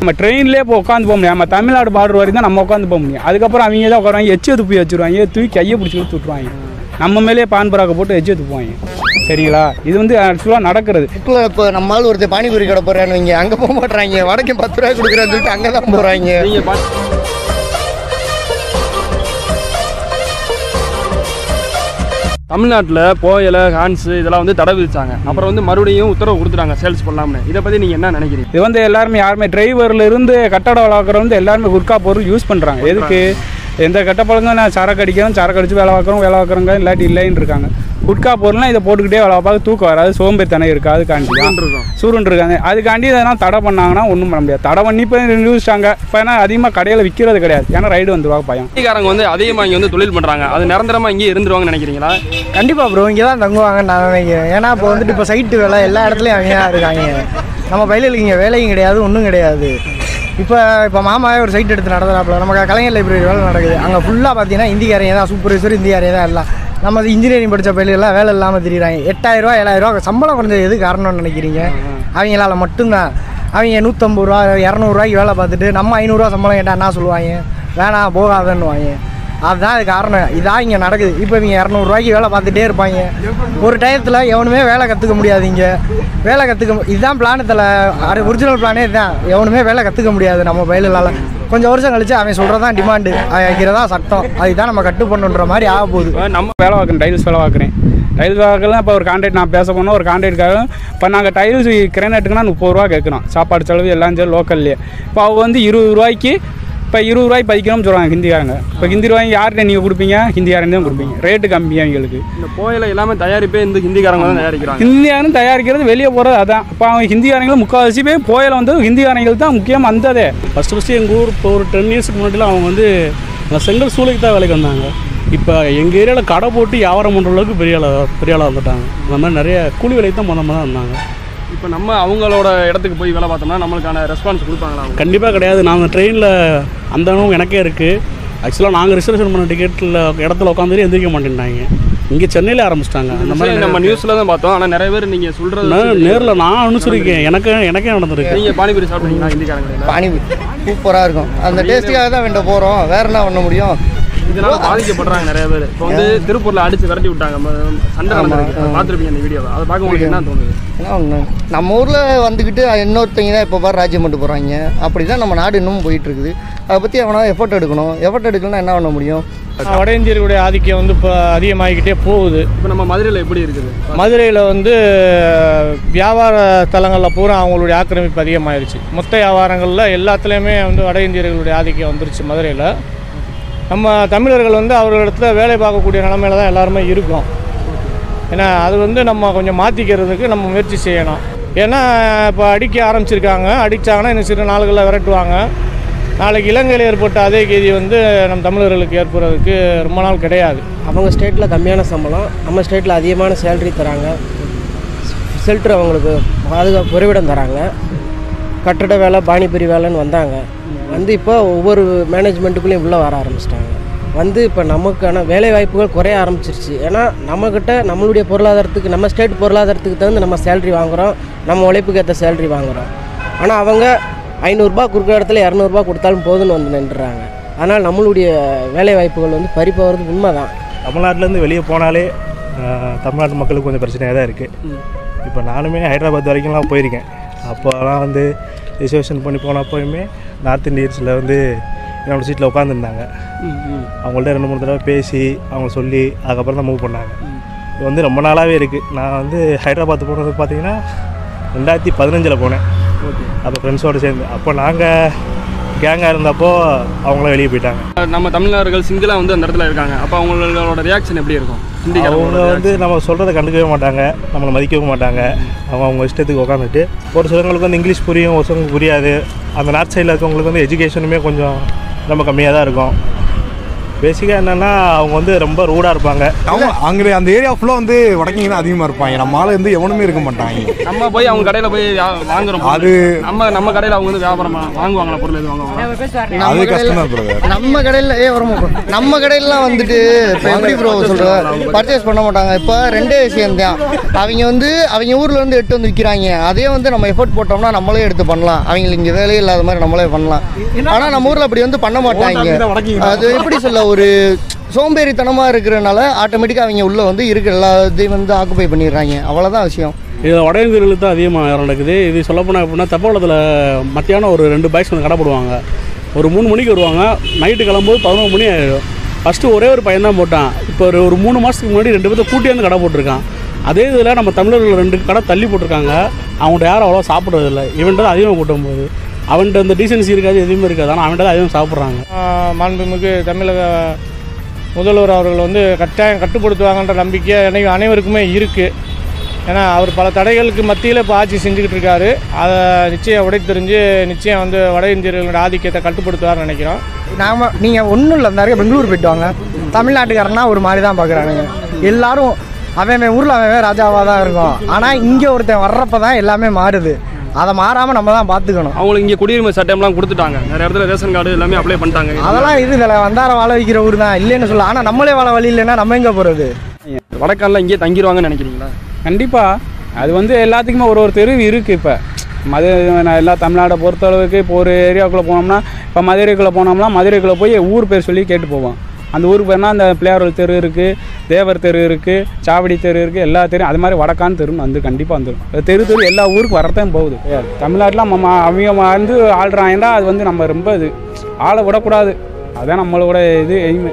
நம்ம ட்ரெயின்லேயே இப்போ உட்காந்து போக முடியும். நம்ம தமிழ்நாடு பார்டர் வரைக்கும் தான் நம்ம உட்காந்து போக முடியும். அதுக்கப்புறம் அவங்க தான் உட்காருவாங்க, எச்சு துப்பி வச்சுருவாங்க, தூக்கி கையை பிடிச்சி விட்டுருவாங்க. நம்ம மேலேயே பான் பராக்க போட்டு எச்சு துப்புவாங்க. சரிங்களா? இது வந்து ஆக்சுவலாக நடக்கிறது. இப்போ நம்மளால் ஒருத்தர் பானிபூரி கடை போகிறான்னு வைங்க, அங்கே போக மாட்டுறாங்க, வடக்கே 10 ரூபாய் கொடுக்குறான்னு சொல்லிட்டு அங்கே தான் போகிறாங்க. தமிழ்நாட்டில் புயல் ஹான்ஸு இதெல்லாம் வந்து தடை விதிச்சாங்க. அப்புறம் வந்து மறுபடியும் உத்தரவு கொடுத்துட்டாங்க சேல்ஸ் பண்ணலாம்னு. இதை பற்றி நீங்கள் என்ன நினைக்கிறீங்க? இது வந்து யாருமே டிரைவர்லேருந்து கட்டட வளர்க்குற வந்து எல்லாருமே குட்கா பொருள் யூஸ் பண்ணுறாங்க. எதுக்கு? எந்த கெட்ட பழக்கம் நான் சரக்கு அடிக்கிறோம், சரக்கு அடித்து வேலை பார்க்குறோங்க, இல்லாட்டி இல்லைன்னு இருக்காங்க. குட்கா பொருள்லாம் இதை போட்டுக்கிட்டே வேலை பார்க்க தூக்கம் வராது, சோம்பேறித்தனம் இருக்குது. அதுக்காண்டி சூருன்னு இருக்காங்க. அதுக்காண்டி இதெல்லாம் தடை பண்ணாங்கன்னா ஒன்றும் பண்ண முடியாது. தடை பண்ணி இப்போ நியூஸ்டாங்க. இப்போ ஏன்னா அதிகமாக கடையில் விற்கிறது கிடையாது. ஏன்னா ரைடு வந்துருவாங்க பயம். ஹிந்திக்காரங்க வந்து அதிகமாக இங்கே வந்து தொழில் பண்ணுறாங்க. அது நிரந்தரமாக இங்கே இருந்துருவாங்கன்னு நினைக்கிறீங்களா? கண்டிப்பாக ப்ரோ, இங்கே தான் தங்குவாங்கன்னு நான் நினைக்கிறேன். ஏன்னா இப்போ வந்துட்டு இப்போ சைட்டு வேலை எல்லா இடத்துலையும் அவங்க தான் இருக்காங்க. நம்ம பயிலுக்கு இங்கே வேலையும் கிடையாது, ஒன்றும் கிடையாது. இப்போ மாமாவே ஒரு சைட் எடுத்து நடத்துகிறாப்புல. நம்ம கலைஞர் லைப்ரரி வேலை நடக்குது. அங்கே ஃபுல்லாக பார்த்தீங்கன்னா ஹிந்திக்காரங்க தான், சூப்பர்வைசர் ஹிந்திக்காரங்க தான் எல்லாம். நம்ம இன்ஜினியரிங் படித்த பயிலெல்லாம் வேலை இல்லாமல் தெரியுறாங்க. 8000 ரூபா 7000 ரூபா சம்பளம் குறைஞ்சது எது காரணம்னு நினைக்கிறீங்க? அவங்களால மட்டும்தான். அவங்க 150 ரூபா 200 ரூபாய்க்கு வேலை பார்த்துட்டு நம்ம 500 ரூபா சம்பளம் கேட்டால் என்ன சொல்லுவாங்க? வேணாம் போகாதன்னு வாங்க. அதுதான் அது காரணம். இதான் இங்கே நடக்குது. இப்போ இவங்க 200 ரூபாய்க்கு வேலை பார்த்துட்டே இருப்பாங்க. ஒரு டயத்தில் எவனுமே வேலை கற்றுக்க முடியாது. இங்கே வேலை கற்றுக்க இதுதான் பிளானத்தில் ஒரிஜினல் பிளானே இதுதான். எவனுமே வேலை கற்றுக்க முடியாது நம்ம பயிலால். கொஞ்சம் வருஷம் கழிச்சு அவன் சொல்கிறதான் டிமாண்டு, வைக்கிறதா சட்டம். அதுதான் நம்ம கட்டு பண்ணுன்ற மாதிரி ஆக போகுது. நம்ம வேலை பார்க்குறேன், டைல்ஸ் வேலை பார்க்குறேன். டைல்ஸ் வாக்கலாம். இப்போ ஒரு கான்ட்ராக்ட் நான் பேச போனால் ஒரு கான்ட்ராக்டுக்காக இப்போ நாங்கள் டைல்ஸ் கிரேனட்டுக்குன்னா 30 ரூபா கேட்குறோம். சாப்பாடு செலவு எல்லாம் சரி லோக்கல்லையே. இப்போ அவங்க வந்து 20 ரூபாய்க்கு இப்போ 20 ரூபாய்க்கு பதிக்கணும்னு சொல்கிறாங்க ஹிந்திக்காரங்க. இப்போ ஹிந்தி ரூபாய்க்கு யார்கிட்ட நீங்கள் கொடுப்பீங்க? ஹிந்திக்காரன் தான் கொடுப்பீங்க. ரேட்டு கம்மி அவங்களுக்கு. இந்த புயல எல்லாமே தயாரிப்பே இந்த ஹிந்திக்காரங்க தான் தயாரிக்கிறாங்க. ஹிந்திக்காரன் தயாரிக்கிறது வெளியே போகிறது அதான். இப்போ அவங்க ஹிந்திக்காரங்களும் முக்கால்வாசி போய் புயல வந்து ஹிந்திக்காரங்களுக்கு தான் முக்கியம் வந்ததே. ஃபஸ்ட்டு எங்கள் ஊர் இப்போ ஒரு 10 இயர்ஸ்க்கு முன்னாடிலாம் அவங்க வந்து செங்கல் சூளைக்கு தான் வேலைக்கு வந்தாங்க. இப்போ எங்கள் ஏரியாவில் கடை போட்டு வியாபாரம் பண்ணுற அளவுக்கு பெரிய ஆளாக வந்துட்டாங்க. அந்த மாதிரி நிறைய கூலி வேலைக்கு தான் தான் இருந்தாங்க. இப்போ நம்ம அவங்களோட இடத்துக்கு போய் வேலை பார்த்தோம்னா நம்மளுக்கான ரெஸ்பான்ஸ் கொடுப்பாங்களா? கண்டிப்பாக கிடையாது. நாங்கள் ட்ரெயினில் அந்த அனுபவம் எனக்கே இருக்குது. ஆக்சுவலாக நாங்கள் ரிசர்வேஷன் பண்ண டிக்கெட்டில் இடத்துல உட்காந்துட்டு எந்திரிக்க மாட்டேன்ட்டாங்க. இங்கே சென்னையில் ஆரம்பிச்சிட்டாங்க. அந்த மாதிரி நம்ம நியூஸில் தான் பார்த்தோம். ஆனால் நிறைய பேர் நீங்கள் சொல்கிறது நேரில் நான் அனுசரிக்கேன். எனக்கே நடந்திருக்கு. நீங்கள் பானிபூரி சாப்பிட்டீங்களா? ஹிந்திக்காரங்க பானிபூரி சூப்பராக இருக்கும். அந்த டேஸ்ட்டுக்காக தான் வேண்ட போகிறோம், வேறு என்ன பண்ண முடியும்? இதனால பாதிக்கப்படுறாங்க நிறைய பேர். இப்போ வந்து திருப்பூரில் அடித்து விரட்டி விட்டாங்க, சண்டை நடந்திருக்கு. பார்த்துருப்பீங்க அந்த வீடியோவை. அதை பார்க்க உங்களுக்கு என்ன தோணுது? ஏன்னா ஒன்று நம்ம ஊரில் வந்துக்கிட்டு இன்னொருத்தங்க தான் இப்போ பாரு ராஜ்யம் பண்ணிட்டு போகிறாங்க. அப்படி தான் நம்ம நாடு இன்னும் போயிட்டுருக்குது. அதை பற்றி அவனா எஃபர்ட் எடுக்கணும். எஃபர்ட் எடுக்கணும்னா என்ன பண்ண முடியும்? வட இந்தியர்களுடைய ஆதிக்கம் வந்து இப்போ அதிகமாகிக்கிட்டே போகுது. இப்போ நம்ம மதுரையில் எப்படி இருக்குது? மதுரையில் வந்து வியாபார தலங்களில் பூரா அவங்களுடைய ஆக்கிரமிப்பு அதிகமாகிடுச்சு. மொத்த வியாபாரங்களில் எல்லாத்துலேயுமே வந்து வட இந்தியர்களுடைய ஆதிக்கம் வந்துருச்சு மதுரையில். நம்ம தமிழர்கள் வந்து அவர்களிடத்துல வேலை பார்க்கக்கூடிய நிலமையில தான் எல்லாருமே இருக்கோம். ஏன்னா அது வந்து நம்ம கொஞ்சம் மாற்றிக்கிறதுக்கு நம்ம முயற்சி செய்யணும். ஏன்னா இப்போ அடிக்க ஆரம்பிச்சிருக்காங்க. அடித்தாங்கன்னா இன்னும் சிறு நாள்களில் விரட்டுவாங்க. நாளைக்கு இலங்கையில் ஏற்பட்ட அதே கதி வந்து நம்ம தமிழர்களுக்கு ஏற்படுறதுக்கு ரொம்ப நாள் கிடையாது. அவங்க ஸ்டேட்டில் கம்மியான சம்பளம், நம்ம ஸ்டேட்டில் அதிகமான சேலரி தராங்க. ஷெல்டர் அவங்களுக்கு பாதுகாப்பு குறைவிடம் தராங்க. கட்டட வேலை பானிபூரி வேலைன்னு வந்தாங்க. வந்து இப்போ ஒவ்வொரு மேனேஜ்மெண்ட்டுக்குள்ளேயும் உள்ளே வர ஆரம்பிச்சிட்டாங்க. வந்து இப்போ நமக்கான வேலை வாய்ப்புகள் குறைய ஆரம்பிச்சிருச்சு. ஏன்னா நம்மக்கிட்ட நம்மளுடைய பொருளாதாரத்துக்கு நம்ம ஸ்டேட் பொருளாதாரத்துக்கு தகுந்து நம்ம சேலரி வாங்குகிறோம், நம்ம உழைப்புக்கு ஏற்ற சேலரி வாங்குகிறோம். ஆனால் அவங்க 500 ரூபா கொடுக்குற இடத்துல 200 ரூபா கொடுத்தாலும் போதுன்னு வந்து நின்றுறாங்க. அதனால் நம்மளுடைய வேலை வாய்ப்புகள் வந்து பறிப்போகிறது உண்மை தான். தமிழ்நாட்டிலேருந்து வெளியே போனாலே தமிழ்நாட்டு மக்களுக்கு கொஞ்சம் பிரச்சனையாக தான் இருக்குது. இப்போ நானுமே ஹைதராபாத் வரைக்கும்லாம் போயிருக்கேன். அப்போலாம் வந்து ரிசர்வேஷன் பண்ணி போனப்போயுமே நார்த் இந்தியன்ஸில் வந்து என்னோட சீட்டில் உட்காந்துருந்தாங்க. அவங்கள்ட்ட 2-3 தடவை பேசி அவங்க சொல்லி அதுக்கப்புறம் தான் மூவ் பண்ணாங்க. இது வந்து ரொம்ப நாளாகவே இருக்குது. நான் வந்து ஹைதராபாத் போனது பார்த்தீங்கன்னா 2015 போனேன். அப்போ ஃப்ரெண்ட்ஸோடு சேர்ந்து. அப்போ நாங்கள் கேங்காக இருந்தப்போ அவங்களாம் வெளியே போயிட்டாங்க. நம்ம தமிழர்கள் சிங்கிளாக வந்து அந்த இடத்துல இருக்காங்க. அப்போ அவங்களோட ரியாக்ஷன் எப்படி இருக்கும்? அவங்க வந்து நம்ம சொல்கிறத கண்டுக்கவே மாட்டாங்க, நம்மளை மதிக்கவும் மாட்டாங்க. அவங்க இஷ்டத்துக்கு உட்காந்துட்டு ஒரு சிலவங்களுக்கு வந்து இங்கிலீஷ் புரியும், ஒரு சிலவங்களுக்கு புரியாது. அந்த நார்த் சைடில் இருக்கவங்களுக்கு வந்து எஜுகேஷனுமே கொஞ்சம் ரொம்ப கம்மியாக தான் இருக்கும். பேசிக்காக என்னென்னா அவங்க வந்து ரொம்ப ரூடாக இருப்பாங்க. அவங்க அங்கே அந்த ஏரியா ஃபுல்லாக வந்து வடக்கிங்க தான் அதிகமாக இருப்பாங்க. நம்ம ஆள் வந்து எவனுமே இருக்க மாட்டாங்க. நம்ம போய் அவங்க கடையில் போய் வாங்குறோம், அது நம்ம கடையில் அவங்க வந்து வியாபாரம் வாங்குவாங்களா, பொருள் எது வாங்குவாங்க, அது கஷ்டம் தான் ப்ரோ. நம்ம கடையில் நம்ம கடையிலாம் வந்துட்டு இப்போ எப்படி ப்ரோ சொல்கிறேன், பர்ச்சேஸ் பண்ண மாட்டாங்க. இப்போ ரெண்டே விஷயம் தான், அவங்க ஊரில் வந்து எடுத்து வந்து விற்கிறாங்க. அதே வந்து நம்ம எஃபோர்ட் போட்டோம்னா நம்மளே எடுத்து பண்ணலாம். அவங்களுக்கு இங்கே வேலையே இல்லாத மாதிரி நம்மளே பண்ணலாம். ஆனால் நம்ம ஊரில் அப்படி வந்து பண்ண மாட்டாங்க. அது எப்படி சொல்ல, ஒரு சோம்பேறித்தனமாக இருக்கிறனால ஆட்டோமேட்டிக்காக அவங்க உள்ளே வந்து இருக்கிற எல்லாத்தையும் வந்து ஆக்குப்பை பண்ணிடுறாங்க. அவ்வளோதான் விஷயம். இதில் வட இந்தியர்களுக்கு தான் அதிகமாக நடக்குது. இது சொல்லப்போனால் எப்படின்னா, தப்பாளத்தில் மத்தியானம் ஒரு 2 பைக்ஸ் வந்து கடை போடுவாங்க. ஒரு 3 மணிக்கு வருவாங்க, நைட்டு கிளம்பும்போது 11 மணி ஆகிடும். ஃபஸ்ட்டு ஒரே ஒரு பையன் தான் போட்டான். இப்போ ஒரு 3 மாதத்துக்கு முன்னாடி 2 பேர்த்த கூட்டி வந்து கடை போட்டிருக்கான். அதே இதில் நம்ம தமிழர்கள் 2 கடை தள்ளி போட்டிருக்காங்க. அவங்கள்ட்ட யாரும் அவ்வளோ சாப்பிட்றதில்ல. இவன்ட்டு அதிகமாக கூட்டும் போது அவன்கிட்ட அந்த டீசன்சி இருக்காது, எதுவுமே இருக்காது. ஆனால் அவன்கிட்ட அதிகமாக சாப்பிட்றாங்க. மாண்புமிகு தமிழக முதல்வர் அவர்கள் வந்து கட்டாயம் கட்டுப்படுத்துவாங்கன்ற நம்பிக்கை அனைவருக்குமே இருக்குது. ஏன்னா அவர் பல தடைகளுக்கு மத்தியில் இப்போ ஆட்சி செஞ்சுக்கிட்டு இருக்காரு. அதை நிச்சயம் உடைத்தெரிஞ்சு நிச்சயம் வந்து வட இந்தியர்களோட ஆதிக்கத்தை கட்டுப்படுத்துவார்னு நினைக்கிறோம். நீங்கள் ஒன்றும் இல்லை, நிறைய பெங்களூர் போயிட்டு வாங்க, தமிழ்நாட்டுக்காரனா ஒரு மாதிரி தான் பார்க்குறானுங்க. எல்லாரும் அவன் ஊரில் அவன் ராஜாவாக தான் இருக்கும். ஆனால் இங்கே ஒருத்தன் வர்றப்ப தான் எல்லாமே மாறுது. அதை மாறாமல் நம்ம தான் பார்த்துக்கணும். அவங்களுக்கு இங்கே குடியுரிமை சட்டம்லாம் கொடுத்துட்டாங்க, நிறைய இடத்துல ரேஷன் கார்டு எல்லாமே அப்ளை பண்ணிட்டாங்க. அதெல்லாம் இது இதில் வந்தார வாழ வைக்கிற ஊர் தான், இல்லைன்னு சொல்ல. ஆனால் நம்மளே வாழ வழி இல்லைன்னா நம்ம எங்கே போகிறது? வடக்காலில் இங்கே தங்கிடுவாங்கன்னு நினைக்கிறீங்களா? கண்டிப்பாக அது வந்து எல்லாத்துக்குமே ஒரு தெரு இருக்குது. இப்போ எல்லா தமிழ்நாடை பொறுத்தளவுக்கு இப்போ ஒரு ஏரியாவுக்குள்ளே போனோம்னா, இப்போ மதுரைக்குள்ளே போய் ஊர் பேர் சொல்லி கேட்டு போவோம். அந்த ஊருக்கு போனால் அந்த பிள்ளையார் தெரு இருக்குது, தேவர் தெரு இருக்குது, சாவடி தெரு இருக்குது, எல்லா தெரு அது மாதிரி வடக்கான் தெருன்னு வந்து கண்டிப்பாக வந்துடும். தெரு எல்லா ஊருக்கு வரத்தான் போகுது. தமிழ்நாட்டில் அவங்க வந்து ஆள்றாங்கன்னா அது வந்து நம்ம ரொம்ப இது ஆளை விடக்கூடாது. அதுதான் நம்மளோட இது எய்மு.